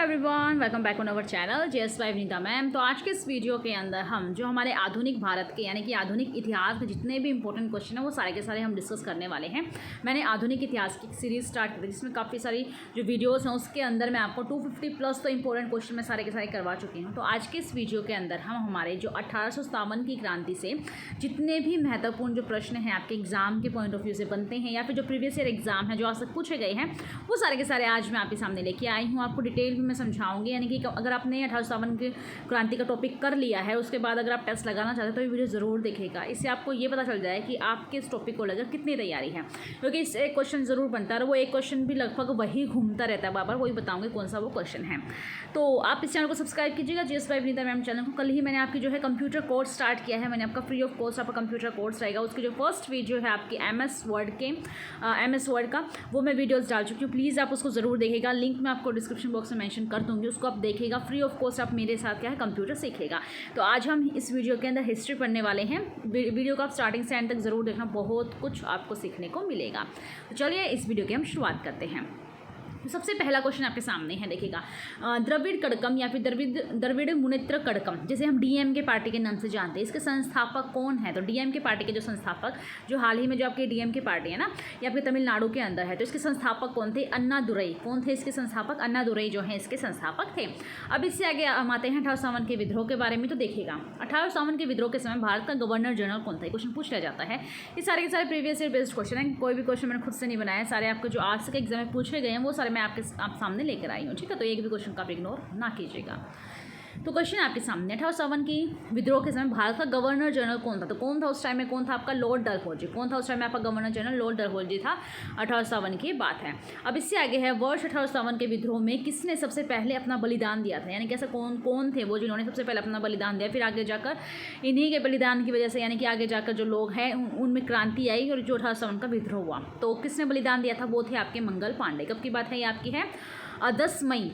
Everyone, welcome back on our channel JS5 Vinita ma'am. तो आज के इस वीडियो के अंदर हम जो हमारे आधुनिक भारत के यानी कि आधुनिक इतिहास के जितने भी इंपॉर्टेंट क्वेश्चन हैं वो सारे के सारे हम डिस्कस करने वाले हैं। मैंने आधुनिक इतिहास की सीरीज़ स्टार्ट की थी जिसमें काफ़ी सारी जो वीडियोज़ हैं उसके अंदर मैं आपको 250 प्लस तो इंपॉर्टेंट क्वेश्चन मैं सारे के सारे करवा चुकी हूँ। तो आज के इस वीडियो के अंदर हम हमारे जो 1857 की क्रांति से जितने भी महत्वपूर्ण जो प्रश्न हैं आपके एग्जाम के पॉइंट ऑफ व्यू से बनते हैं या फिर जो प्रीवियस ईयर एग्जाम है जो आज तक पूछे गए हैं वो सारे के सारे आज मैं आपके सामने लेके आई हूँ। आपको डिटेल में मैं समझाऊंगी, यानी कि अगर आपने 1857 की क्रांति का टॉपिक कर लिया है उसके बाद अगर आप टेस्ट लगाना चाहते हैं तो ये वीडियो ज़रूर देखेगा। इससे आपको ये पता चल जाए कि आपके इस टॉपिक को लेकर कितनी तैयारी है, क्योंकि इससे एक क्वेश्चन ज़रूर बनता है और वो एक क्वेश्चन भी लगभग वही घूमता रहता है, बार वही बताऊँगी कौन सा वो क्वेश्चन है। तो आप इस चैनल को सब्सक्राइब कीजिएगा, JS5 विनीता मैम चैनल को। कल ही मैंने आपकी जो है कंप्यूटर कोर्स स्टार्ट किया है, मैंने आपका फ्री ऑफ कॉस्ट आपका कंप्यूटर कोर्स रहेगा। उसकी जो फर्स्ट वीडियो है आपकी MS वर्ड का वो मैं वीडियोज़ डाल चुकी हूँ, प्लीज़ आप उसको ज़रूर देखिएगा। लिंक मैं आपको डिस्क्रिप्शन बॉक्स में मेंशन कर दूँगी, उसको आप देखिएगा। फ्री ऑफ कॉस्ट आप मेरे साथ क्या है कंप्यूटर सीखेगा। तो आज हम इस वीडियो के अंदर हिस्ट्री पढ़ने वाले हैं। वीडियो को आप स्टार्टिंग से एंड तक ज़रूर देखना, बहुत कुछ आपको सीखने को मिलेगा। तो चलिए इस वीडियो की हम शुरुआत करते हैं। तो सबसे पहला क्वेश्चन आपके सामने है, देखिएगा। द्रविड़ कड़कम या फिर द्रविड़ मुनेत्र कड़कम, जिसे हम DMK पार्टी के नाम से जानते हैं, इसके संस्थापक कौन है? तो DMK पार्टी के जो संस्थापक, जो हाल ही में जो आपकी DMK पार्टी है ना, ये आपके तमिलनाडु के अंदर है, तो इसके संस्थापक कौन थे? अन्नादुरई। कौन थे इसके संस्थापक? अन्नादुरई जो है इसके संस्थापक थे। अब इससे आगे हम आते हैं 1857 के विद्रोह के बारे में। तो देखिएगा 1857 के विद्रोह के समय भारत का गवर्नर जनरल कौन था? क्वेश्चन पूछ लिया जाता है। ये सारे के सारे प्रीवियस ईयर बेस्ड क्वेश्चन है, कोई भी क्वेश्चन मैंने खुद से नहीं बनाया, सारे आपके जो आज के एग्जाम में पूछे गए हैं वो सारे मैं आप सामने लेकर आई हूँ, ठीक है। तो एक भी क्वेश्चन का आप इग्नोर ना कीजिएगा। तो क्वेश्चन आपके सामने 1857 की विद्रोह के समय भारत का गवर्नर जनरल कौन था? तो कौन था उस टाइम में? कौन था आपका? लॉर्ड डलहौजी। कौन था उस टाइम में आपका गवर्नर जनरल? लॉर्ड डलहौजी था। 1857 की बात है। अब इससे आगे है, वर्ष 1857 के विद्रोह में किसने सबसे पहले अपना बलिदान दिया था? यानी कि ऐसा कौन थे वो जिन्होंने सबसे पहले अपना बलिदान दिया? फिर आगे जाकर इन्हीं के बलिदान की वजह से यानी कि आगे जाकर जो लोग हैं उनमें क्रांति आई और जो 1857 का विद्रोह हुआ। तो किसने बलिदान दिया था? वो थे आपके मंगल पांडे। कब की बात है? ये आपकी है 10 मई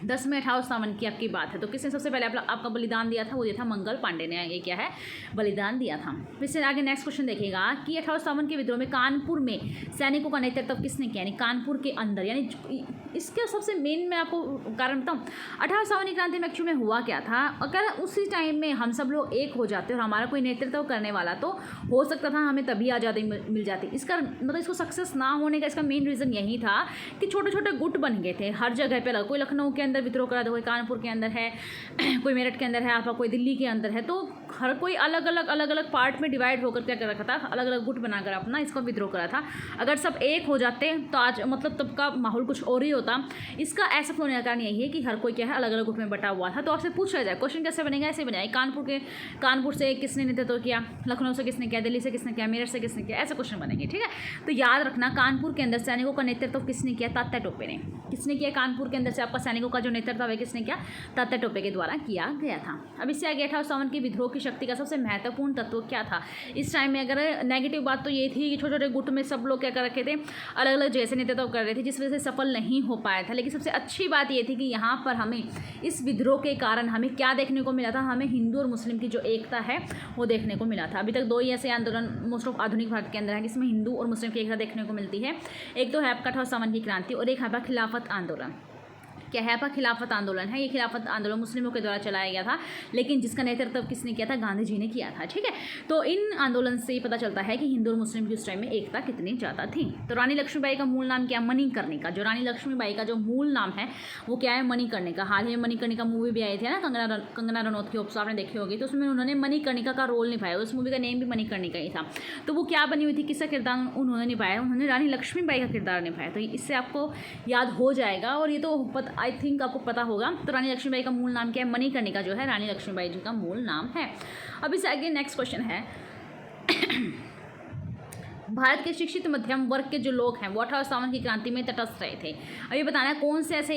1857 की आपकी बात है। तो किसने सबसे पहले आपका बलिदान दिया था? वो ये था मंगल पांडे ने, ये क्या है? बलिदान दिया था। फिर से आगे नेक्स्ट क्वेश्चन देखिएगा कि 1857 के विद्रोह में कानपुर में सैनिकों का नेतृत्व किसने किया? यानी कानपुर के अंदर, यानी इसका सबसे मेन मैं आपको कारण बताऊँ। 1857 की क्रांति में एक्चुअली में हुआ क्या था? अगर उसी टाइम में हम सब लोग एक हो जाते और हमारा कोई नेतृत्व करने वाला, तो हो सकता था हमें तभी आज़ादी मिल जाती। इसका मतलब इसको सक्सेस ना होने का इसका मेन रीज़न यही था कि छोटे छोटे गुट बन गए थे हर जगह पे। कोई लखनऊ के अंदर विद्रोह करा था, कोई कानपुर के अंदर है, कोई मेरठ के अंदर है, आपका कोई दिल्ली के अंदर है। तो हर कोई अलग अलग पार्ट में डिवाइड होकर क्या कर रखा था? अलग अलग गुट बनाकर अपना इसका विद्रोह करा था। अगर सब एक हो जाते तो आज मतलब तब का माहौल कुछ और ही होता। इसका ऐसा होने का कारण यही है कि हर कोई क्या है अलग अलग गुट में बटा हुआ था। तो आपसे पूछा जाए क्वेश्चन कैसे बनेगा? ऐसे बनेगा, कानपुर से किसने नेतृत्व किया, लखनऊ से किसने किया, दिल्ली से किसने किया, मेरठ से किसने किया, ऐसे क्वेश्चन बनेंगे, ठीक है। तो याद रखना, कानपुर के अंदर सैनिकों का नेतृत्व किसने किया? तात्या टोपे ने। किसने किया? कानपुर के अंदर से आपका सैनिकों का जो नेतृत्व है किसने किया? तात्या टोपे के द्वारा किया गया था। अब इससे आगे 1857 की विद्रोह की शक्ति का सबसे महत्वपूर्ण तत्व क्या था इस टाइम में? अगर नेगेटिव बात तो ये थी कि छोटे छोटे गुट में सब लोग क्या कर रखे थे? अलग अलग जैसे नेतृत्व कर रहे थे, जिस वजह से सफल नहीं हो पाया था। लेकिन सबसे अच्छी बात ये थी कि यहाँ पर हमें इस विद्रोह के कारण हमें क्या देखने को मिला था? हमें हिंदू और मुस्लिम की जो एकता है वो देखने को मिला था। अभी तक दो ही ऐसे आंदोलन मोस्ट ऑफ आधुनिक भारत के अंदर है जिसमें हिंदू और मुस्लिम की एकता देखने को मिलती है। एक तो है आपका 1857 की क्रांति और एक है आपका खिलाफत आंदोलन। क्या है आपका? खिलाफत आंदोलन है। ये खिलाफत आंदोलन मुस्लिमों के द्वारा चलाया गया था, लेकिन जिसका नेतृत्व किसने किया था? गांधी जी ने किया था, ठीक है। तो इन आंदोलन से पता चलता है कि हिंदू और मुस्लिम की उस टाइम में एकता कितनी ज़्यादा थी। तो रानी लक्ष्मीबाई का मूल नाम क्या? मणिकर्णिका। जो रानी लक्ष्मीबाई का जो मूल नाम है वो क्या है? मणिकर्णिका। हाल ही में मणिकर्णिका मूवी भी आई थी ना, कंगना रनौत की, होप्स आपने देखी होगी। तो उसमें उन्होंने मणिकर्णिका का रोल निभाया। उस मूवी का नेम भी मणिकर्णिका ही था। तो वो क्या बनी हुई थी? किसका किरदार उन्होंने निभाया? उन्होंने रानी लक्ष्मीबाई का किरदार निभाया। तो इससे आपको याद हो जाएगा और ये तो आई थिंक आपको पता होगा। तो रानी लक्ष्मीबाई का मूल नाम क्या है? मणिकर्णिका जो है रानी लक्ष्मीबाई जी का मूल नाम है। अब इससे आगे नेक्स्ट क्वेश्चन है भारत के शिक्षित मध्यम वर्ग के जो लोग हैं वो 1857 की क्रांति में तटस्थ रहे थे। अब ये बताना है कौन से ऐसे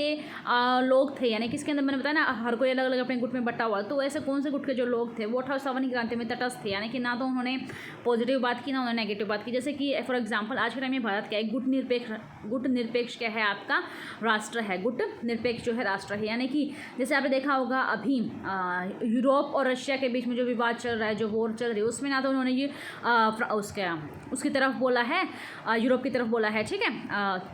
लोग थे, यानी किसके अंदर मैंने बताया ना हर कोई अलग अलग अपने गुट में बटा हुआ, तो ऐसे कौन से गुट के जो लोग थे वो 1857 की क्रांति में तटस्थ थे। यानी कि ना तो उन्होंने पॉजिटिव बात की ना उन्होंने नेगेटिव बात की। जैसे कि फॉर एग्जाम्पल आज के टाइम में भारत क्या है? गुट निरपेक्ष क्या है आपका? राष्ट्र है। गुट निरपेक्ष जो है राष्ट्र है। यानी कि जैसे आपने देखा होगा अभी यूरोप और रशिया के बीच में जो विवाद चल रहा है, जो वॉर चल रही है, उसमें ना तो उन्होंने ये उसकी तरफ तरफ बोला है, यूरोप की तरफ बोला है, ठीक है,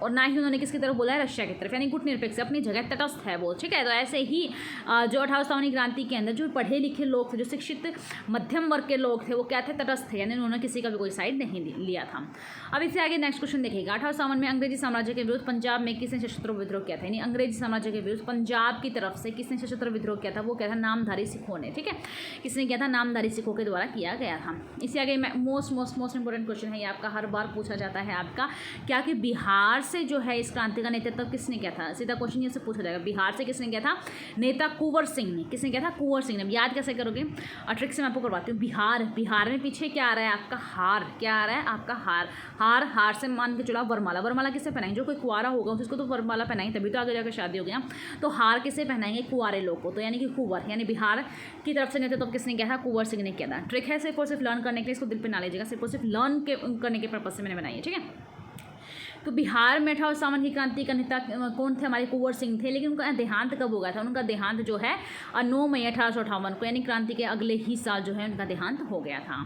और ना ही उन्होंने किसकी तरफ बोला है, रशिया की तरफ, यानी गुटनिरपेक्ष अपनी जगह तटस्थ है वो, ठीक है। तो ऐसे ही जो 1857 की क्रांति के अंदर जो पढ़े लिखे लोग थे, जो शिक्षित मध्यम वर्ग के लोग थे, वो क्या थे, तटस्थ थे, यानी उन्होंने किसी का भी कोई साइड नहीं लिया था। अब इससे आगे नेक्स्ट क्वेश्चन देखिएगा, 1857 में अंग्रेजी साम्राज्य के विरुद्ध पंजाब में किसने सशस्त्र विद्रोह किया था, यानी अंग्रेजी साम्राज्य के विरुद्ध पंजाब की तरफ से किसने सशस्त्र विद्रोह किया था, वो क्या था, नामधारी सिखों ने, ठीक है। किसने किया था, नामधारी सिखों के द्वारा किया गया था। इससे आगे मोस्ट इंपोर्टेंट क्वेश्चन है, ये आपका हर बार पूछा जाता है आपका, क्या कि बिहार से जो है इस क्रांति का नेतृत्व किसने किया था, सीधा क्वेश्चन ये से पूछा जाएगा, बिहार से किसने किया था, नेता कुंवर सिंह ने, किसने किया था, कुंवर सिंह ने। याद कैसे करोगे, ट्रिक से मैं आपको करवाती हूँ। बिहार में पीछे क्या आ रहा है आपका, हार, क्या आ रहा है आपका, हार से मान के चलो वरमाला किससे पहनाएंगे, जो कोई कुंवारा होगा उसको तो वरमाला पहनाएंगे, तभी तो आगे जाकर शादी हो गया। तो हार किसे पहनाएंगे, कुंवारे लोग को, तो यानी कि कुंवर, यानी बिहार की तरफ से नेतृत्व तो किसने किया था, कुंवर सिंह ने किया था। ट्रिक है सिर्फ और सिर्फ लर्न करने के लिए, इसको दिल पे ना लीजिएगा, सिर्फ और सिर्फ लर्न करने के पर्पज से मैंने बनाई है, ठीक है। तो बिहार में 1857 की क्रांति का नेता कौन थे, हमारे कुंवर सिंह थे, लेकिन उनका देहांत कब हो गया था, उनका देहांत जो है 9 मई 1858 को, यानी क्रांति के अगले ही साल जो है उनका देहांत हो गया था।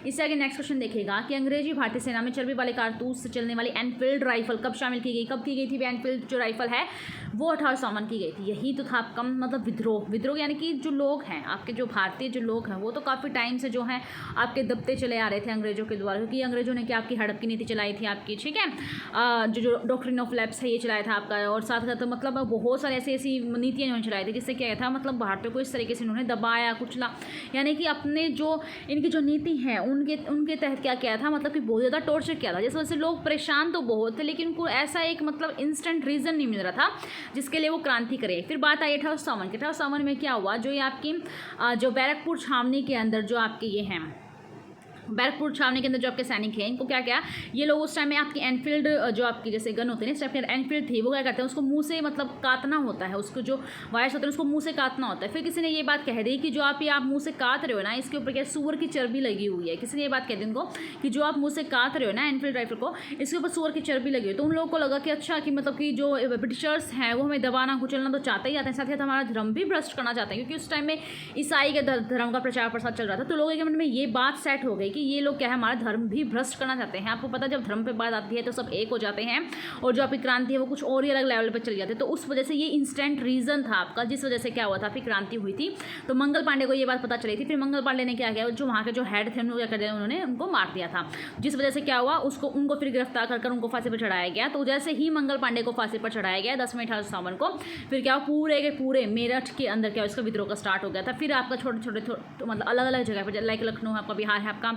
इससे आगे नेक्स्ट क्वेश्चन देखिएगा कि अंग्रेजी भारतीय सेना में चर्बी वाले कारतूस से चलने वाली एनफील्ड राइफल कब शामिल की गई, कब की गई थी एनफील्ड जो राइफल है वो 1857 की गई थी। यही तो था आपका मतलब विद्रोह, यानी कि जो लोग हैं आपके, जो भारतीय जो लोग हैं वो तो काफ़ी टाइम से जो है आपके दबते चले आ रहे थे अंग्रेजों के द्वारा, क्योंकि अंग्रेजों ने क्या आपकी हड़प की नीति चलाई थी आपकी, ठीक है, जो डॉक्ट्रिन ऑफ लैप्स है ये चलाया था आपका, और साथ साथ मतलब बहुत सारी ऐसी नीतियाँ इन्होंने चलाई थी जिससे क्या था, मतलब भारतीयों को इस तरीके से इन्होंने दबाया कुचला, यानी कि अपने जो इनकी जो नीति है उनके तहत क्या किया था, मतलब कि बहुत ज़्यादा टॉर्चर किया था, जिस वजह से लोग परेशान तो बहुत थे, लेकिन उनको ऐसा एक मतलब इंस्टेंट रीज़न नहीं मिल रहा था जिसके लिए वो क्रांति करे। फिर बात आई 1857 में क्या हुआ, जो ये आपकी जो बैरकपुर छावनी के अंदर जो आपके ये हैं, बैरकपुर छावनी के अंदर जो आपके सैनिक हैं, इनको क्या किया, ये लोग उस टाइम में आपकी एनफील्ड जो आपकी जैसे गन होते हैं इस टाइप की एनफील्ड थी, वो क्या करते हैं, उसको मुंह से मतलब काटना होता है, उसको जो वायर्स होते हैं उसको मुंह से काटना होता है। फिर किसी ने ये बात कह दी कि जो आप मुंह से काट रहे हो ना, इसके ऊपर क्या सूअर की चर्बी लगी हुई है। किसी ने ये बात कह दी उनको कि जो आप मुँह से काट रहे हो ना एनफील्ड राइफल को, इसके ऊपर सूअर की चर्बी लगी हुई है। तो उन लोगों को लगा कि अच्छा कि मतलब कि जो ब्रिटिशर्स हैं वो हमें दबाना कुचलना तो चाहते ही आते हैं, साथ ही साथ हमारा धर्म भी भ्रष्ट करना चाहते हैं, क्योंकि उस टाइम में ईसाई के धर्म का प्रचार प्रसार चल रहा था। तो लोगों के मन में ये बात सेट हो गई कि ये लोग क्या है, हमारा धर्म भी भ्रष्ट करना चाहते हैं। आपको पता है जब धर्म पे बात आती है तो सब एक हो जाते हैं, और जो आपकी क्रांति है वो कुछ और ही अलग लेवल पे चली जाती है। तो उस वजह से ये इंस्टेंट रीजन था आपका, जिस वजह से क्या हुआ था, फिर क्रांति हुई थी। तो मंगल पांडे को ये बात पता चली थी। फिर मंगल पांडे ने क्या किया, जो वहाँ के जो हेड थे उनको क्या कर दिया, उन्होंने उनको मार दिया था, जिस वजह से क्या हुआ, उनको फिर गिरफ्तार कर उनको फांसी पर चढ़ाया गया। तो जैसे ही मंगल पांडे को फांसी पर चढ़ाया गया 10 मई 1857 को, फिर क्या पूरे के पूरे मेरठ के अंदर क्या इसका विद्रोह का स्टार्ट हो गया था। फिर आपका छोटे छोटे मतलब अलग अलग जगह पर, लाइक लखनऊ है आपका, बिहार है आपका,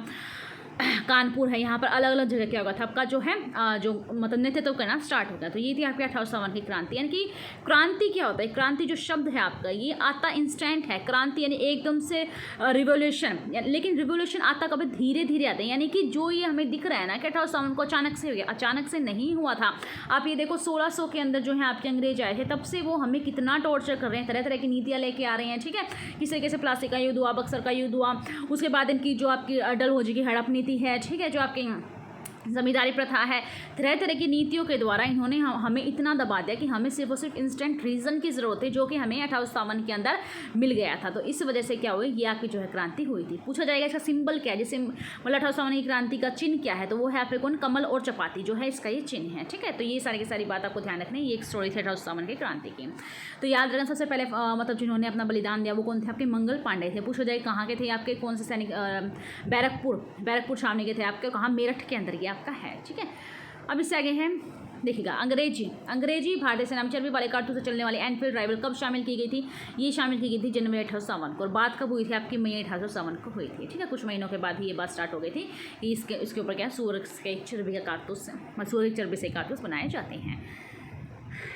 कानपुर है, यहाँ पर अलग अलग जगह क्या होगा था आपका जो है जो मतलब नेतृत्व करना स्टार्ट हो गया। तो ये थी आपकी 1857 की क्रांति। यानी कि क्रांति क्या होता है, क्रांति जो शब्द है आपका ये आता इंस्टेंट है। क्रांति यानी एकदम से रिवोल्यूशन, लेकिन रिवोल्यूशन आता कभी धीरे धीरे आता है। यानी कि जो ये हमें दिख रहा है ना कि 1857 को अचानक से हो गया, अचानक से नहीं हुआ था। आप ये देखो 1600 के अंदर जो है आपके अंग्रेज आए थे, तब से वो हमें कितना टॉर्चर कर रहे हैं, तरह तरह की नीतियाँ लेके आ रहे हैं, ठीक है। किस तरीके से प्लास्टिक का युद्ध हुआ, बक्सर का युद्ध हुआ, उसके बाद इनकी जो आपकी डलहौजी की हड़प नीति है, ठीक है, जो आपकी जमींदारी प्रथा है, तरह तरह की नीतियों के द्वारा इन्होंने हमें इतना दबा दिया कि हमें सिर्फ और सिर्फ इंस्टेंट रीज़न की ज़रूरत है, जो कि हमें 1857 के अंदर मिल गया था। तो इस वजह से क्या हुई, ये आपकी जो है क्रांति हुई थी। पूछा जाएगा इसका सिंबल क्या है, जैसे मतलब 1857 की क्रांति का चिन्ह क्या है, तो वो है आपके कौन, कमल और चपाती जो है इसका ये चिन्ह है, ठीक है। तो ये सारी की सारी बात आपको ध्यान रखनी है। ये एक स्टोरी थी 1857 की क्रांति की। तो याद रखना सबसे पहले मतलब जिन्होंने अपना बलिदान दिया वो कौन थे, आपके मंगल पांडे थे। पूछा जाए कहाँ के थे आपके, कौन से सैनिक, बैरकपुर छावनी के थे आपके, कहाँ, मेरठ के अंदर ये आपका है, ठीक है। अब इससे आगे है देखिएगा अंग्रेजी भारतीय सेना में चर्बी वाले कारतूस से चलने वाली एनफील्ड राइफल कब शामिल की गई थी, ये शामिल की गई थी जनवरी 1857 को। और बात कब हुई थी आपकी, मई 1857 को हुई थी, ठीक है। कुछ महीनों के बाद ही ये बात स्टार्ट हो गई थी कि इसके ऊपर क्या है, सूअर के चर्बी का कारतूस, सूअर की चर्बी से कारतूस बनाए जाते हैं।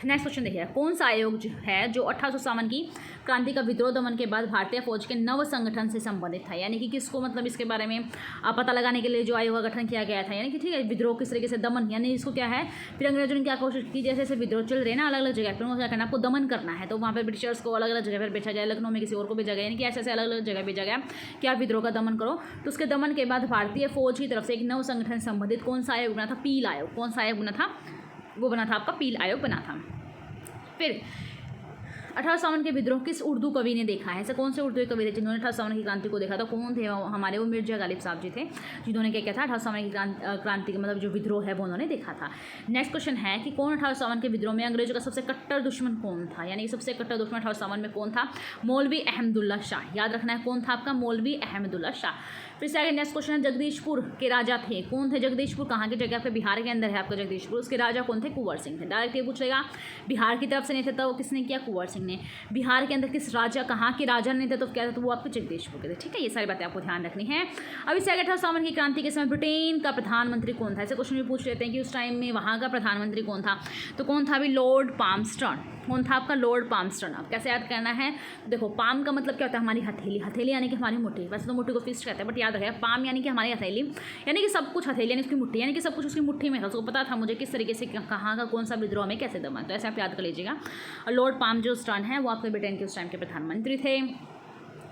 नेक्स्ट क्वेश्चन देखिए, कौन सा आयोग है जो 1857 की क्रांति का विद्रोह दमन के बाद भारतीय फौज के नव संगठन से संबंधित था। यानी कि किसको, मतलब इसके बारे में पता लगाने के लिए जो आयोग का गठन किया गया था, यानी कि ठीक है विद्रोह किस तरीके से दमन, यानी इसको क्या है, फिर अंग्रेजों ने क्या कोशिश की, जैसे जैसे विद्रोह चल रहे हैं ना अलग अलग जगह पर, उनको क्या करना, आपको दमन करना है। तो वहाँ पर ब्रिटिशर्स को अलग अलग जगह पर भेजा जाए, लखनऊ में किसी और को भेजा गया, यानी कि ऐसे ऐसे अलग अलग जगह भेजा गया कि आप विद्रोह का दमन करो। तो उसके दमन के बाद भारतीय फौज की तरफ से एक नव संगठन से संबंधित कौन सा आयोग बना था, पील आयोग। कौन सा आयोग बना था, वो बना था आपका पील आयोग बना था। फिर 1851 के विद्रोह किस उर्दू कवि ने देखा है? ऐसे कौन से उर्दू कवि थे जिन्होंने 1851 की क्रांति को देखा था? कौन थे हमारे? वो मिर्जा गालिब साहब जी थे, जिन्होंने क्या किया था 1851 की क्रांति का मतलब जो विद्रोह है वो उन्होंने देखा था। नेक्स्ट क्वेश्चन है कि कौन 1851 के विद्रोह में अंग्रेजों का सबसे कट्टर दुश्मन कौन था? यानी सबसे कट्टर दुश्मन 1851 में कौन था? मौलवी अहमदुल्ला शाह। याद रखना है कौन था आपका? मौलवी अहमदुल्ला शाह। फिर से आगे नेक्स्ट क्वेश्चन है, जगदीशपुर के राजा थे, कौन थे? जगदीशपुर कहाँ की जगह? आपके बिहार के अंदर है आपका जगदीशपुर। उसके राजा कौन थे? कुंवर सिंह थे। डायरेक्ट ये पूछेगा बिहार की तरफ से नहीं थे तो किसने किया? कुंवर सिंह ने। बिहार के अंदर किस राजा, कहाँ के राजा नहीं थे तो क्या था? तो वो आपके जगदीशपुर के थे। ठीक है, ये सारी बातें आपको ध्यान रखनी है। अब इससे आगे 1851 की क्रांति के समय ब्रिटेन का प्रधानमंत्री कौन था? ऐसे क्वेश्चन भी पूछ लेते हैं कि उस टाइम में वहाँ का प्रधानमंत्री कौन था? तो कौन था? अभी लॉर्ड पामस्टर्न। कौन था आपका? लॉर्ड पामस्टर्न। अब कैसे याद करना है? देखो पाम का मतलब क्या होता है? हमारी हथेली। हथेली यानी कि हमारी मुट्ठी। वैसे तो मुट्ठी को फिस्ट कहते हैं बट याद रखेगा पाम यानी कि हमारी हथेली, यानी कि सब कुछ हथेली यानी उसकी मुट्ठी, यानी कि सब कुछ उसकी मुट्ठी में था। उसको पता था मुझे किस तरीके से कहाँ का कौन सा विद्रोह में कैसे दमा। तो ऐसे आप याद कर लीजिएगा। और लॉर्ड पामस्टर्न है वो आपके ब्रिटेन के उस टाइम के प्रधानमंत्री थे।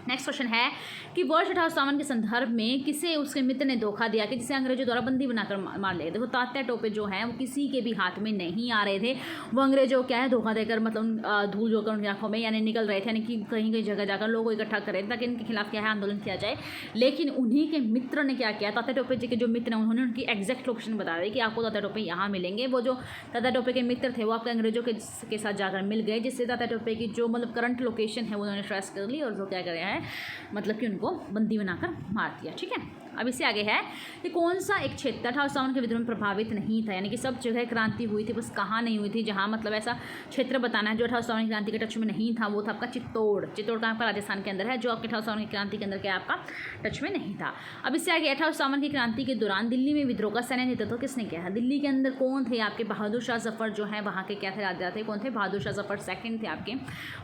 नेक्स्ट क्वेश्चन है कि वर्ष 1851 के संदर्भ में किसे उसके मित्र ने धोखा दिया कि जिसे अंग्रेजों द्वारा बंदी बनाकर मार लिया? देखो तात्या टोपे जो हैं वो किसी के भी हाथ में नहीं आ रहे थे। वो अंग्रेजों क्या है धोखा देकर मतलब धूल जोकर उनकी आंखों में यानी निकल रहे थे, यानी कि कहीं कहीं जगह जाकर लोगों को इकट्ठा कर रहे थे ताकि इनके खिलाफ क्या है आंदोलन किया जाए। लेकिन उन्हीं के मित्र ने क्या किया? तात्या टोपे जी के जो मित्र हैं उन्होंने उनकी एग्जैक्ट लोकेशन बता दी कि आपको तात्या टोपे यहाँ मिलेंगे। वो जो तात्या टोपे के मित्र थे वो आपके अंग्रेजों के साथ जाकर मिल गए, जिससे तात्या टोपे की जो मतलब करंट लोकेशन है वो उन्होंने ट्रेस कर ली और जो क्या कर रहा है मतलब कि उनको बंदी बनाकर मार दिया। ठीक है, अब इससे आगे है कि कौन सा एक क्षेत्र 1851 के विद्रोह में प्रभावित नहीं था? यानी कि सब जगह क्रांति हुई थी, बस कहाँ नहीं हुई थी? जहाँ मतलब ऐसा क्षेत्र बताना है जो 1851 की क्रांति के टच में नहीं था, वो था आपका चित्तौड़। चित्तौड़ का आपका राजस्थान के अंदर है, जो आपके 1851 की क्रांति के अंदर क्या आपका टच में नहीं था। अब इससे आगे 1851 की क्रांति के दौरान दिल्ली में विद्रोह का सैन्य नेतृत्व किसने किया था? दिल्ली के अंदर कौन थे? आपके बहादुर शाह जफर जो है वहाँ के क्या थे? राजा थे। कौन थे? बहादुर शाह जफर सेकंड थे आपके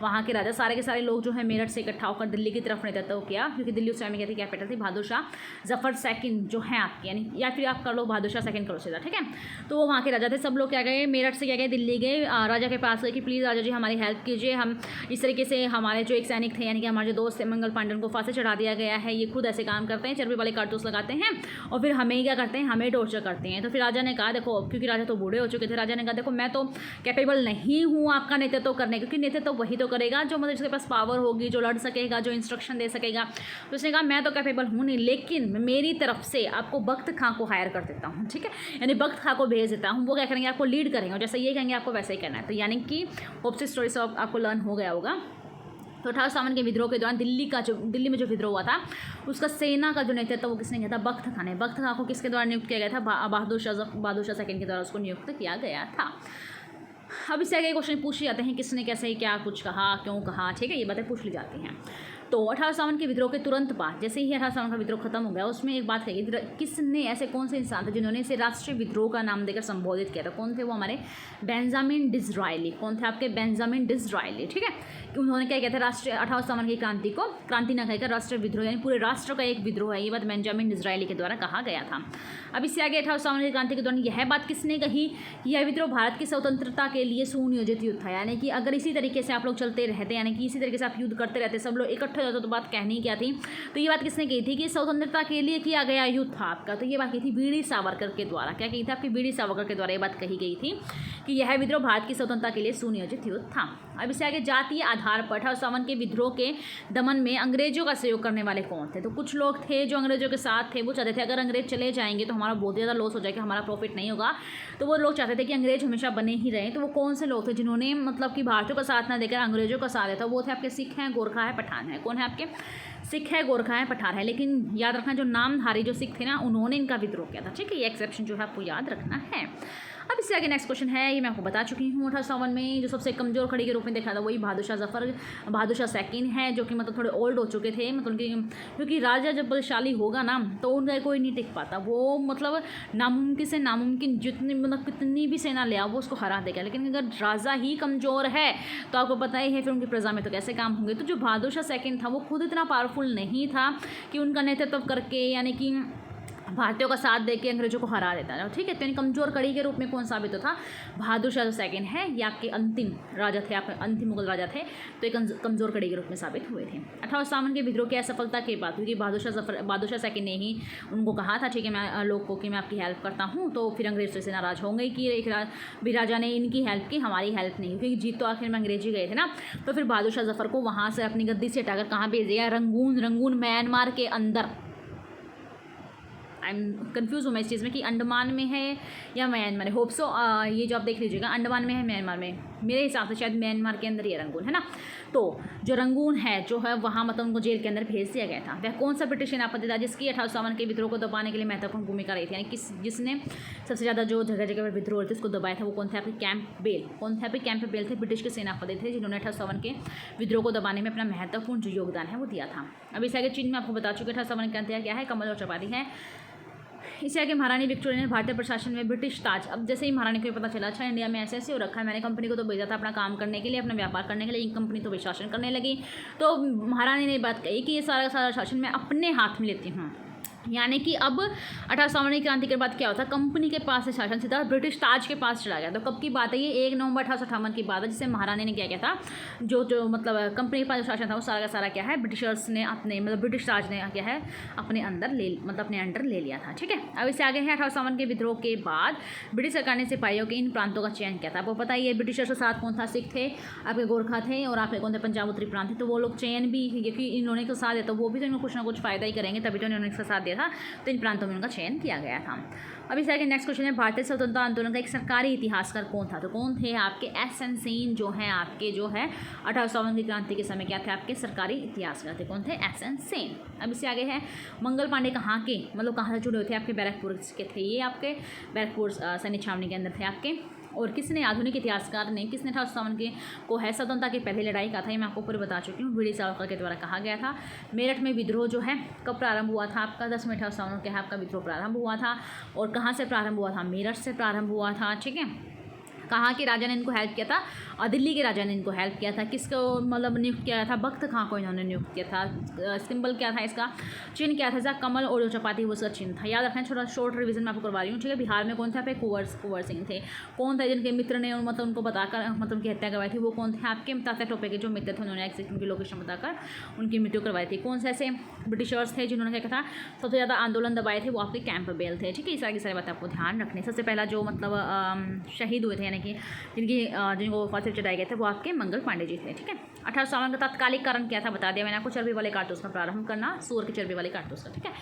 वहाँ के राजा। सारे के सारे लोग जो है मेरठ से इकट्ठा होकर दिल्ली की तरफ नेतृत्व किया, क्योंकि दिल्ली उस टाइम में क्या थी? कैपिटल थी। बहादुर शाह जफर सेकंड जो है आपके, यानी या फिर आप कर लो बहादुर शाह सेकंड करो सीधा। ठीक है, तो वो वहाँ के राजा थे। सब लोग क्या गए? मेरठ से क्या गए? दिल्ली गए, राजा के पास गए कि प्लीज़ राजा जी हमारी हेल्प कीजिए। हम इस तरीके से हमारे जो एक सैनिक थे यानी कि हमारे जो दोस्त थे मंगल पांडे को फांसी चढ़ा दिया गया है, ये खुद ऐसे काम करते हैं, चर्बी वाले कारतूस लगाते हैं और फिर हमें क्या करते हैं? हमें टॉर्चर करते हैं। तो फिर राजा ने कहा देखो, क्योंकि राजा तो बूढ़े हो चुके थे, राजा ने कहा देखो मैं तो कैपेबल नहीं हूँ आपका नेतृत्व करने, क्योंकि नेतृत्व वही तो करेगा जो मतलब जिसके पास पावर होगी, जो लड़ सकेगा, जो इंस्ट्रक्शन दे सकेगा। तो उसने कहा मैं तो कैपेबल हूँ नहीं, लेकिन मेरी तरफ से आपको बख्त खां को हायर कर देता हूँ। ठीक है, यानी बख्त खां को भेज देता हूँ, वो क्या करेंगे? आपको लीड करेंगे और जैसे ये कहेंगे आपको वैसे ही करना है। तो यानी कि होप से स्टोरी से आपको लर्न हो गया होगा। तो 1851 के विद्रोह के दौरान दिल्ली में जो विद्रोह हुआ था उसका सेना का जो नेतृत्व वो किसने किया था? बख्त खां ने। बख्त खां को किसके द्वारा नियुक्त किया गया था? बहादुर शाह सेकंड के द्वारा उसको नियुक्त किया गया था। अब इससे आगे क्वेश्चन पूछ जाते हैं किसने कैसे क्या कुछ कहा, क्यों कहा। ठीक है, ये बातें पूछ ली जाती हैं। तो 1851 के विद्रोह के तुरंत बाद जैसे ही 1851 का विद्रोह खत्म हो गया, उसमें एक बात कही किसने, ऐसे कौन से इंसान थे जिन्होंने इसे राष्ट्रीय विद्रोह का नाम देकर संबोधित किया था? कौन थे वो? हमारे बेंजामिन डिसरायली। कौन थे आपके? Benjamin Disraeli. ठीक है, कि उन्होंने क्या किया था? राष्ट्रीय 1851 की क्रांति को क्रांति न कहकर राष्ट्रीय विद्रोह, यानी पूरे राष्ट्र का एक विद्रोह है, ये बात बेंजामिन डिसरायली के द्वारा कहा गया था। अब इससे आगे 1851 की क्रांति के दौरान यह बात किसने कही कि यह विद्रोह भारत की स्वतंत्रता के लिए सुनियोजित युद्ध था। यानी कि अगर इसी तरीके से आप लोग चलते रहते, यानी कि इसी तरीके से आप युद्ध करते रहते, सब लोग इकट्ठे हो जाते, तो बात कहनी क्या थी? तो ये बात किसने कही थी कि स्वतंत्रता के लिए किया गया युद्ध था आपका। तो ये बात कही थी बीडी सावरकर के द्वारा। क्या कही थी आपकी? बीडी सावरकर के द्वारा ये बात कही गई थी कि यह विद्रोह भारत की स्वतंत्रता के लिए सुनियोजित युद्ध था। अब इससे आगे जातीय आधार पर 1851 के विद्रोह के दमन में अंग्रेजों का सहयोग करने वाले कौन थे? तो कुछ लोग थे जो अंग्रेजों के साथ थे, वो चाहते थे अगर अंग्रेज चले जाएंगे तो हमारा बहुत ज़्यादा लॉस हो जाएगा, हमारा प्रॉफिट नहीं होगा। तो वो लोग चाहते थे कि अंग्रेज हमेशा बने ही रहें। तो वो कौन से लोग थे जिन्होंने मतलब कि भारतीयों का साथ ना देकर अंग्रेजों का साथ दिया था? वो थे आपके सिख हैं, गोरखा है, पठान है। कौन है आपके? सिख है, गोरखा है, पठान है। लेकिन याद रखना जो नामधारी जो सिख थे ना उन्होंने इनका विद्रोह किया था। ठीक है, ये एक्सेप्शन जो है आपको याद रखना है। अब इससे आगे नेक्स्ट क्वेश्चन है, ये मैं आपको बता चुकी हूँ। 1851 में जो सबसे कमजोर खड़ी के रूप में देखा था वही बहादुर शाह सेकंड है, जो कि मतलब थोड़े ओल्ड हो चुके थे। मतलब क्योंकि राजा जब बलशाली होगा ना तो उनका कोई नहीं टिक पाता। वो मतलब नामुमकिन से नामुमकिन जितनी मतलब कितनी भी सेना ले आओ वो उसको हरा देगा। लेकिन अगर राजा ही कमज़ोर है तो आपको पता ही है फिर उनकी प्रजा में तो कैसे काम होंगे। तो जो बहादुर शाह सेकंड था वो खुद इतना पावरफुल नहीं था कि उनका नेतृत्व करके यानी कि भारतीयों का साथ दे के अंग्रेजों को हरा देता है, ठीक है। तो इन कमज़ोर कड़ी के रूप में कौन साबित होता? बहादुर शाह सेकंड है, ये आपके अंतिम राजा थे, आपके अंतिम मुगल राजा थे, तो एक कमज़ोर कड़ी के रूप में साबित हुए थे। 1857 के विद्रोह की असफलता के बाद, क्योंकि बहादुर शाह सेकंड ने ही उनको कहा था, ठीक है, मैं लोग को कि मैं आपकी हेल्प करता हूँ, तो फिर अंग्रेज से नाराज़ होंगे कि एक भी राजा ने इनकी हेल्प की, हमारी हेल्प नहीं, क्योंकि जीत तो आखिर में अंग्रेजी गए थे ना। तो फिर बहादुर शाह जफर को वहाँ से अपनी गद्दी से हटाकर कहाँ भेज दिया? रंगून म्यांमार के अंदर। आई एम कन्फ्यूज़ हूँ मैं इस चीज़ में कि अंडमान में है या म्यांमार है। होप सो ये जो आप देख लीजिएगा, अंडमान में है म्यांमार में, मेरे हिसाब से शायद म्यांमार के अंदर ये रंगून है ना। तो जो रंगून है जो है वहाँ मतलब उनको जेल के अंदर भेज दिया गया था। वह कौन सा ब्रिटिश सेनापति था जिसकी 1857 के विद्रोह को दबाने के लिए महत्वपूर्ण भूमिका रही थी, यानी जिसने सबसे ज़्यादा जो जगह जगह पर विद्रोह थे उसको दबाया था? वो कौन थे? आपके कैंपबेल। कौन थे आपके? कैंपबेल थे, ब्रिटिश के सेनापति थे जिन्होंने 1857 के विद्रोह को दबाने में अपना महत्वपूर्ण जो योगदान है वो दिया था। अब इस आगे चीन में आपको बता चुके 1857 का अंत्य क्या है? कमल और चपाती है। इससे आगे महारानी विक्टोरिया ने भारतीय प्रशासन में ब्रिटिश ताज। अब जैसे ही महारानी को ये पता चला अच्छा इंडिया में ऐसे हो रखा है, मैंने कंपनी को तो भेजा था अपना काम करने के लिए, अपना व्यापार करने के लिए, एक कंपनी तो शासन करने लगी, तो महारानी ने बात कही कि ये सारा शासन मैं अपने हाथ में लेती हूँ। यानी कि अब 1857 की क्रांति के बाद क्या होता है? कंपनी के पास से शासन सीधा ब्रिटिश ताज के पास चला गया। तो कब की बात है ये? 1 नवंबर 1858 की बात है, जिससे महारानी ने क्या किया था, जो मतलब कंपनी के पास जो शासन था वो सारा का सारा क्या है, ब्रिटिशर्स ने अपने मतलब ब्रिटिश ताज ने क्या है अपने अंदर अपने अंडर ले लिया था, ठीक है। अब इससे आगे है 1857 के विद्रोह के बाद ब्रिटिश सरकार ने सिपाहियों के इन प्रांतों का चयन किया था। आपको पता ही है ब्रिटिशर्स के साथ कौन था? सिख थे, आपके गोरखा थे, और आपके कौन थे? पंजाब उत्तरी प्रांत थे। तो वो लोग चयन भी, क्योंकि इन्होंने तो साथ दिया तो वो भी तो इनको कुछ ना कुछ फ़ायदा ही करेंगे, तभी तो इन्होंने इसका साथ दिया था, तो इन प्रांतों में उनका चयन किया गया था। अब इस आगे नेक्स्ट क्वेश्चन है, भारतीय स्वतंत्रता आंदोलन का एक सरकारी इतिहासकार कौन था? तो कौन थे आपके? एस.एन. सेन जो है आपके जो है 1857 की क्रांति के समय क्या थे आपके सरकारी इतिहासकार थे? कौन थे? एस.एन. सेन। अब इससे आगे है, मंगल पांडे कहाँ के मतलब कहाँ से जुड़े हुए थे? आपके बैरकपुर के थे, ये आपके बैरकपुर सैनिक छावनी के अंदर थे आपके। और किसने आधुनिक इतिहासकार ने किसने 1857 के को है स्वतंत्रता की पहली लड़ाई का था? ये मैं आपको पूरे बता चुकी हूँ, वीडी सावरकर के द्वारा कहा गया था। मेरठ में विद्रोह जो है कब प्रारंभ हुआ था आपका? 10 मई 1857 के आपका विद्रोह प्रारंभ हुआ था। और कहाँ से प्रारंभ हुआ था? मेरठ से प्रारंभ हुआ था, ठीक है। कहाँ के राजा ने इनको हेल्प किया था? और दिल्ली के राजा ने इनको हेल्प किया था। किसको मतलब नियुक्त किया था? बख्त खां को इन्होंने नियुक्त किया था। सिंबल क्या था इसका? चिन्ह क्या था इसका? कमल, और जो चपाती वो उसका चिन्ह था। याद रखना, छोटा शॉर्ट रिवीजन मैं आपको करवा रही हूँ, ठीक है। बिहार में कौन थे आपके? कुंवर सिंह थे। कौन थे जिनके मित्र ने मतलब उनको बताकर मतलब उनकी हत्या करवाई थी? वो कौन थे आपके? तात्या टोपे के जो मित्र थे, उन्होंने एक्जैक्ट उनकी लोकेशन बताकर उनकी मृत्यु करवाई थी। कौन से ऐसे ब्रिटिशर्स थे जिन्होंने क्या था सबसे ज़्यादा आंदोलन दबाए थे? वो आपके कैंपबेल थे, ठीक है। इस सारी की सारी बातें आपको ध्यान रखनी। सबसे पहला जो मतलब शहीद हुए थे, यानी कि जिनको फांसी चढ़ाए गए थे, वो आपके मंगल पांडे जी थे, ठीक है। 1857 का तात्कालिक कारण क्या था? बता दिया मैंने आपको, चर्बी वाले कारतूस का प्रारंभ करना, सूअर की चर्बी वाले कारतूस का, ठीक है।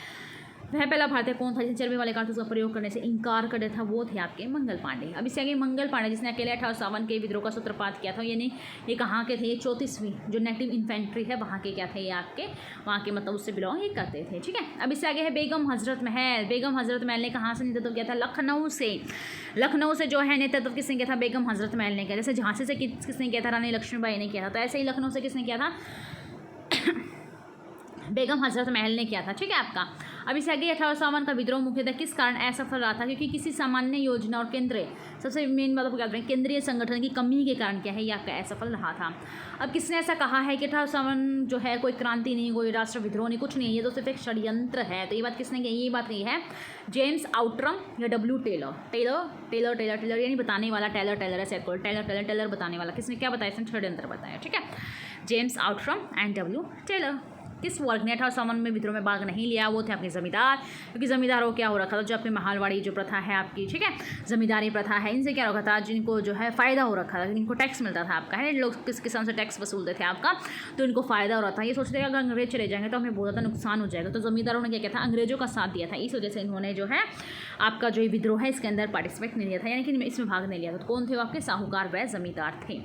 वह पहला भारतीय कौन था जिसने चर्बी वाले कारतूस का प्रयोग करने से इनकार कर दिया था? वो थे आपके मंगल पांडे। अब इससे आगे मंगल पांडे जिसने अकेले 1857 के विद्रोह का सूत्रपात किया था, यानी ये कहाँ के थे? ये 34वीं जो नेटिव इन्फेंट्री है वहाँ के क्या थे? ये आपके वहाँ के मतलब उससे बिलोंग ये करते थे, ठीक है। अब इससे आगे है बेगम हजरत महल। बेगम हजरत महल ने कहाँ से नेतृत्व किया था? लखनऊ से। लखनऊ से जो है नेतृत्व किसने किया था? बेगम हजरत महल ने किया। जैसे झांसी से किसने किया था? रानी लक्ष्मीबाई ने किया था। तो ऐसे ही लखनऊ से किसने किया था? बेगम हजरत महल ने किया था, ठीक है आपका। अब इससे आगे 1857 का विद्रोह मुख्यतः किस कारण असफल रहा था? क्योंकि किसी सामान्य योजना और केंद्रीय सबसे मेन बात आपको याद रखें, केंद्रीय संगठन की कमी के कारण क्या है ये आपका असफल रहा था। अब किसने ऐसा कहा है कि 1857 जो है कोई क्रांति नहीं, कोई राष्ट्र विद्रोह नहीं, कुछ नहीं, ये तो सिर्फ एक षड्यंत्र है। तो ये बात किसने कही? ये बात कही है जेम्स आउट्रम या डब्ल्यू टेलर यानी बताने वाला। टेलर है टेलर बताने वाला। किसने क्या बताया? इसने षड्यंत्र बताया, ठीक है। James Outram and W Taylor. किस वर्ग ने 1857 में विद्रोह में भाग नहीं लिया? वो थे आपके जमींदार, क्योंकि जमींदारों क्या हो रखा था? जो आपकी महालवाड़ी जो प्रथा है आपकी, ठीक है, जमींदारी प्रथा है, इनसे क्या हो रखा था? जिनको जो है फ़ायदा हो रखा था, इनको टैक्स मिलता था आपका, है लोग किस किसान से टैक्स वसूलते थे आपका, तो इनको फ़ायदा हो रहा था। ये सोचते थे अगर अंग्रेज चले जाएंगे तो हमें बहुत ज़्यादा नुकसान हो जाएगा। तो जमींदारों ने क्या किया था? अंग्रेजों का साथ दिया था। इस वजह से इन्होंने जो है आपका जो विद्रोह है इसके अंदर पार्टिसिपेट नहीं लिया था, यानी कि इसमें भाग नहीं लिया था। तो कौन थे? वो आपके साहूकार व जमींदार थे।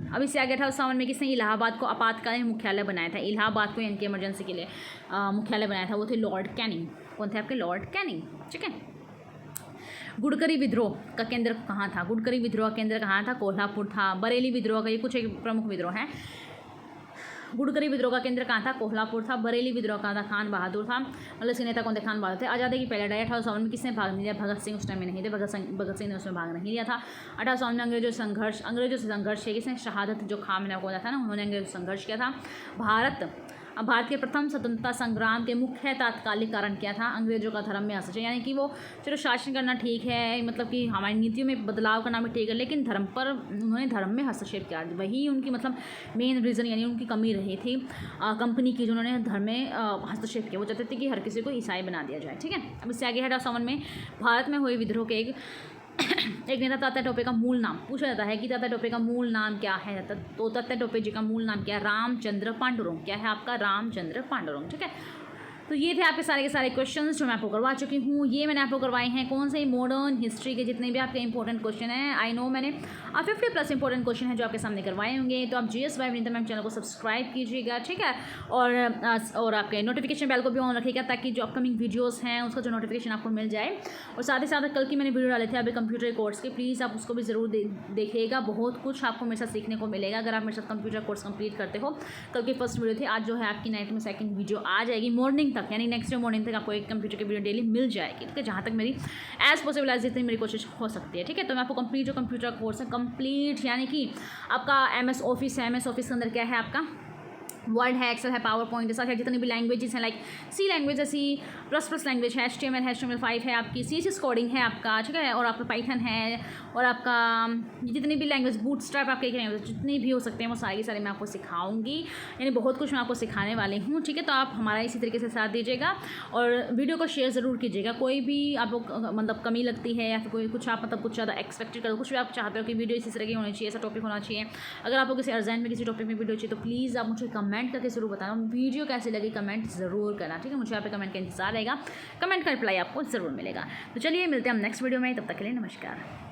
अब इससे आगे 1857 में किसने इलाहाबाद को आपातकालीन मुख्यालय बनाया था? इलाहाबाद को यानी कि इमरजेंसी के लिए मुख्यालय बनाया था, वो थे लॉर्ड कैनिंग। कौन थे आपके? लॉर्ड कैनिंग, ठीक है। गुड़करी विद्रोह का केंद्र कहाँ था? गुड़करी विद्रोह का केंद्र कहाँ था? कोल्हापुर था। बरेली विद्रोह का, ये कुछ एक प्रमुख विद्रोह है। गुड़करी विद्रोह का केंद्र कहाँ था? कोल्हापुर था। बरेली विद्रोह कहाँ था? खान बहादुर था। मतलब इसके नेता कौन थे? खान बहादुर थे। आज़ादी की पहले लड़ाई 1857 में किसने भाग नहीं लिया? भगत सिंह उस टाइम में नहीं थे, भगत सिंह ने उसमें भाग नहीं लिया था। 1857 में अंग्रेजों से संघर्ष है, किसने? शहादत जो खां मैंने आपको बताया था ना, उन्होंने अंग्रेजों से संघर्ष किया था। भारत भारत के प्रथम स्वतंत्रता संग्राम के मुख्य तात्कालिक कारण क्या था? अंग्रेजों का धर्म में हस्तक्षेप, यानी कि वो चलो शासन करना ठीक है, मतलब कि हमारी नीतियों में बदलाव करना भी ठीक है, लेकिन धर्म पर उन्होंने धर्म में हस्तक्षेप किया, वही उनकी मतलब मेन रीज़न यानी उनकी कमी रही थी कंपनी की, जिन्होंने धर्म में हस्तक्षेप किया। वो चाहते थे कि हर किसी को ईसाई बना दिया जाए। ठीक है, अब इससे आगे है 7 में भारत में हुए विद्रोह के एक नेता तात्या टोपे का मूल नाम पूछा जाता है कि तात्या टोपे का मूल नाम क्या है? तो तात्या टोपे जी का मूल नाम क्या है? रामचंद्र पांडुरंग। क्या है आपका? रामचंद्र पांडुरंग। ठीक है, तो ये थे आपके सारे के सारे क्वेश्चंस जो मैं आपको करवा चुकी हूँ। ये मैंने आपको करवाए हैं कौन से? मॉडर्न हिस्ट्री के जितने भी आपके इंपॉर्टेंट क्वेश्चन हैं। आई नो मैंने 50+ इंपॉर्टेंट क्वेश्चन हैं जो आपके सामने करवाए होंगे। तो आप GS by Vinita ma'am channel को सब्सक्राइब कीजिएगा। ठीक है, और आपके नोटिफिकेशन बेल को भी ऑन रखिएगा ताकि जो अपकमिंग वीडियोज़ हैं उसका जो नोटिफिकेशन आपको मिल जाए। और साथ ही साथ कल की मैंने वीडियो डाले थे अभी कंप्यूटर कोर्स के, प्लीज़ आप उसको भी ज़रूर देखिएगा। बहुत कुछ आपको मेरे साथ सीखने को मिलेगा अगर आप मेरे साथ कंप्यूटर कोर्स कंप्लीट करते हो। कल की फर्स्ट वीडियो थी, आज जो है आपकी नाइट में सेकंड वीडियो आ जाएगी मॉर्निंग तक, यानी नेक्स्ट डे मॉर्निंग तक आपको एक कंप्यूटर की वीडियो डेली मिल जाएगी। ठीक है, जहाँ तक मेरी एज पॉसिबल एज जितनी मेरी कोशिश हो सकती है। ठीक है, तो मैं आपको कंप्लीट जो कंप्यूटर कोर्स है कंप्लीट, यानी कि आपका MS ऑफिस है, MS ऑफिस के अंदर क्या है आपका वर्ड है, एक्सेल है, पावर पॉइंट, ऐसा है जितनी भी लैंग्वेजेस हैं, लाइक C लैंग्वेज है, C++ लैंग्वेज है, HTML5 है आपकी, CSS कोडिंग है आपका। ठीक है, और आपका पाइथन है, और आपका जितनी भी लैंग्वेज बूटस्ट्रैप आपके लैंग्वेज जितनी भी हो सकते हैं वो सारी सारी मैं आपको सिखाऊंगी, यानी बहुत कुछ मैं आपको सिखाने वाली हूँ। ठीक है, तो आप हमारा इसी तरीके से साथ दीजिएगा और वीडियो को शेयर ज़रूर कीजिएगा। कोई भी आपको मतलब कमी लगती है या फिर कोई कुछ आप मतलब कुछ ज़्यादा एक्सपेक्टेड करो, कुछ भी आप चाहते हो कि वीडियो इसी तरह की होनी चाहिए, ऐसा टॉपिक होना चाहिए, अगर आपको किसी अर्जेंट में किसी टॉपिक में वीडियो चाहिए तो प्लीज़ आप मुझे कमेंट करके ज़रूर बताना। वीडियो कैसी लगी कमेंट ज़रूर करना। ठीक है, मुझे यहाँ पे कमेंट का इंतजार रहेगा, कमेंट का रिप्लाई आपको ज़रूर मिलेगा। तो चलिए मिलते हैं हम नेक्स्ट वीडियो में, तब तक के लिए नमस्कार।